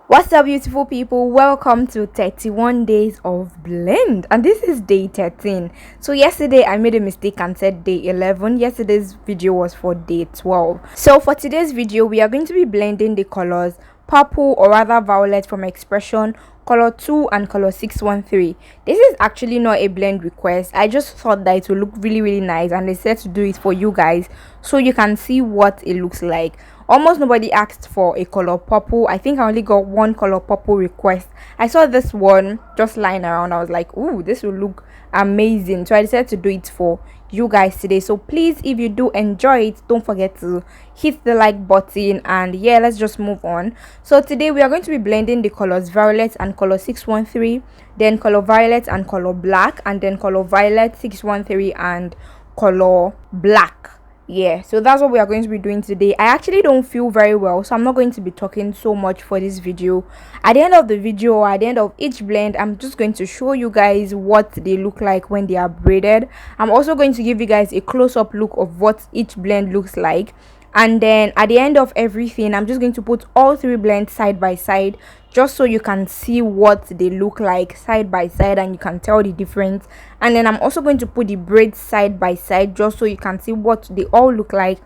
What's up, beautiful people? Welcome to 31 days of blend, and this is day 13. So yesterday I made a mistake and said day 11. Yesterday's video was for day 12. So for today's video we are going to be blending the colors purple, or rather violet, from Expression, color 2 and color 613. This is actually not a blend request. I just thought that it would look really nice, and I said to do it for you guys so you can see what it looks like. Almost nobody asked for a color purple. I think I only got one color purple request. I saw this one just lying around. I was like, ooh, this will look amazing, so I decided to do it for you guys today. So please, if you do enjoy it, don't forget to hit the like button, and yeah, let's just move on. So today we are going to be blending the colors violet and color 613, then color violet and color black, and then color violet 613 and color black. Yeah, so that's what we are going to be doing today. I actually don't feel very well, so I'm not going to be talking so much for this video. At the end of the video, or at the end of each blend, I'm just going to show you guys what they look like when they are braided. I'm also going to give you guys a close-up look of what each blend looks like, and then at the end of everything I'm just going to put all three blends side by side, just so you can see what they look like side by side and you can tell the difference. And then I'm also going to put the braids side by side, just so you can see what they all look like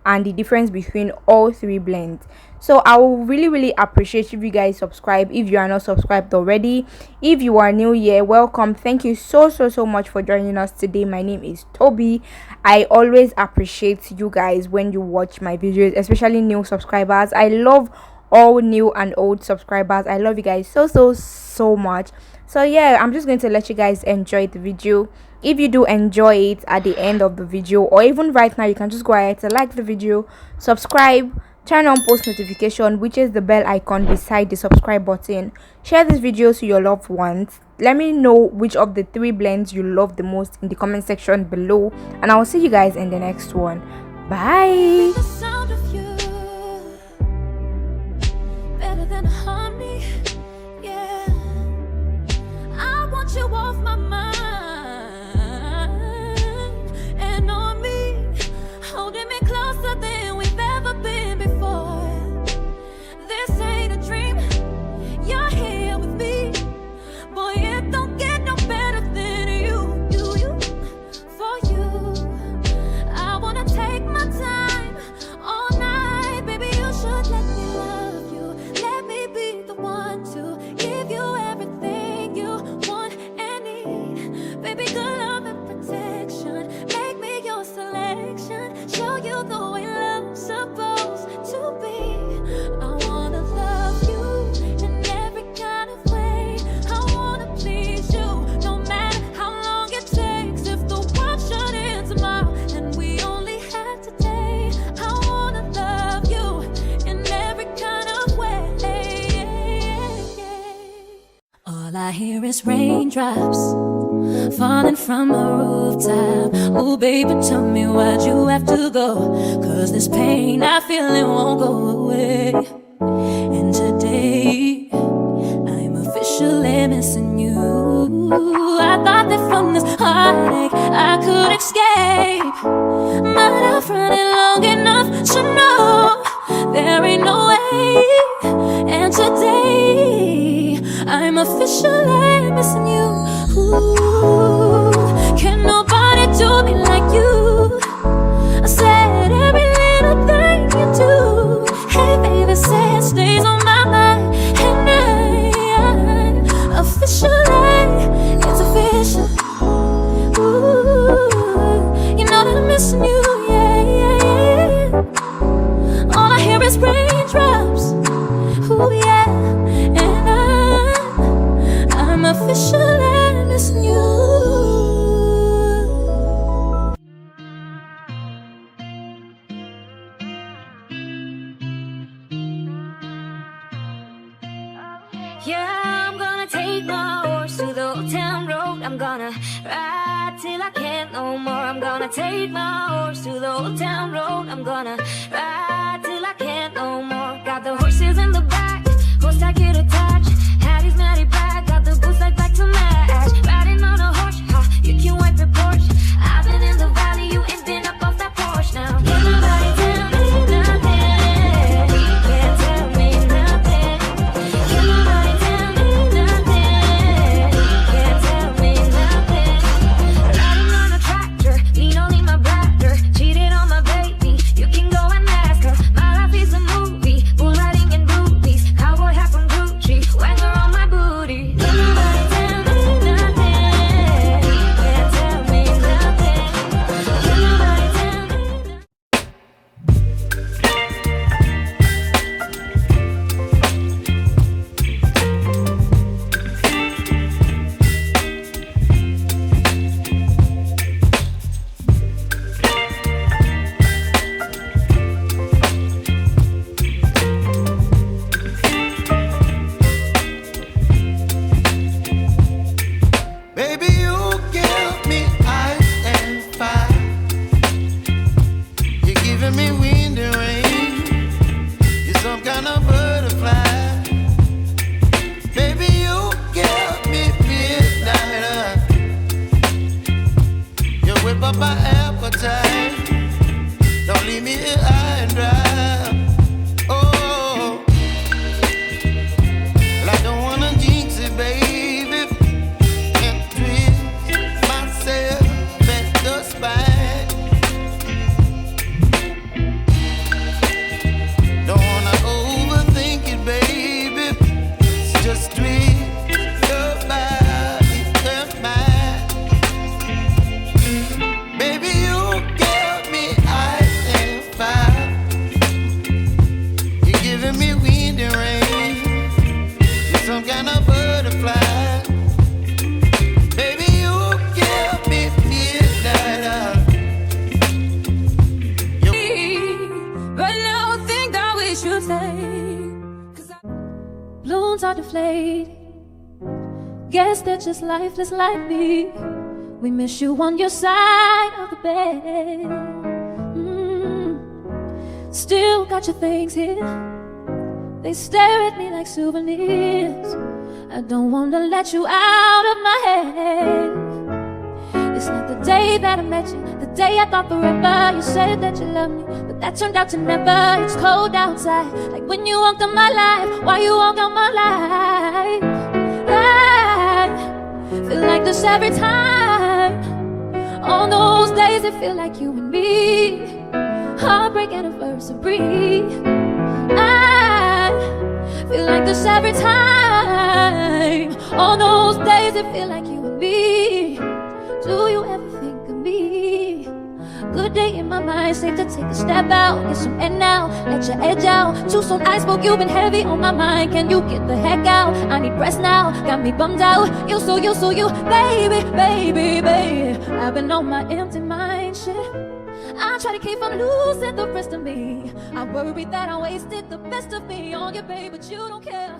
and the difference between all three blends. So I will really appreciate if you guys subscribe if you are not subscribed already. If you are new here, welcome. Thank you so much for joining us today. My name is Toby. I always appreciate you guys when you watch my videos, especially new subscribers. I love all new and old subscribers. I love you guys so much. So yeah, I'm just going to let you guys enjoy the video. If you do enjoy it at the end of the video, or even right now, you can just go ahead to like the video, subscribe, turn on post notification, which is the bell icon beside the subscribe button. Share this video to your loved ones. Let me know which of the three blends you love the most in the comment section below, and I will see you guys in the next one. Bye. You off my mind and on me, holding me closer than we've ever been before. This ain't a dream, you're here with me. Boy, it don't get no better than you. For you, I wanna take my time all night. Baby, you should let me love you. Let me be the one to give you everything you want. Baby, good love and protection. Make me your selection. Show you the way love's supposed to be. I wanna love you in every kind of way. I wanna please you, no matter how long it takes. If the world should end tomorrow and we only have today, I wanna love you in every kind of way. All I hear is raindrops falling from a rooftop. Oh baby, tell me why'd you have to go? Cause this pain I feel, it won't go away. And today I'm officially missing you. I thought that from this heartache I could escape, but I've run it long enough to know there ain't no way. And today I'm officially missing you. Ooh, can nobody do me like you? I said every little thing you do. Hey baby, say it stays on my mind. And I officially, it's official. Ooh, you know that I'm missing you, yeah. All I hear is raindrops. Ooh, yeah. And I'm officially missing you. Yeah, I'm gonna take my horse to the old town road. I'm gonna ride till I can't no more. I'm gonna take my horse to the old town road. I'm gonna ride till I can't no more. Got the horses in the back, horse I get attached. Hattie's matty black, got the boots like back to match. Riding on a horse, ha, you can wipe your porch. I've been in the valley, you ain't been up off that porch now. Can't nobody tell me nothing. Can't tell me nothing. balloons are deflated. Guess they're just lifeless like me. We miss you on your side of the bed. Still got your things here. They stare at me like souvenirs. I don't wanna let you out of my head. It's like the day that I met you, the day I thought forever. You said that you loved me, but that turned out to never. It's cold outside, like when you walked on my life. Why you walk on my life? I feel like this every time. On those days it feel like you and me. Heartbreak anniversary. I feel like this every time. On those days it feel like you and me. Do you ever think of me? Good day in my mind, safe to take a step out. Get some air now, let your edge out. Too soon I spoke, you've been heavy on my mind. Can you get the heck out? I need rest now, got me bummed out. You, baby, baby, baby. I've been on my empty mind shit. I try to keep from losing the rest of me. I worry that I wasted the best of me on you, babe, but you don't care.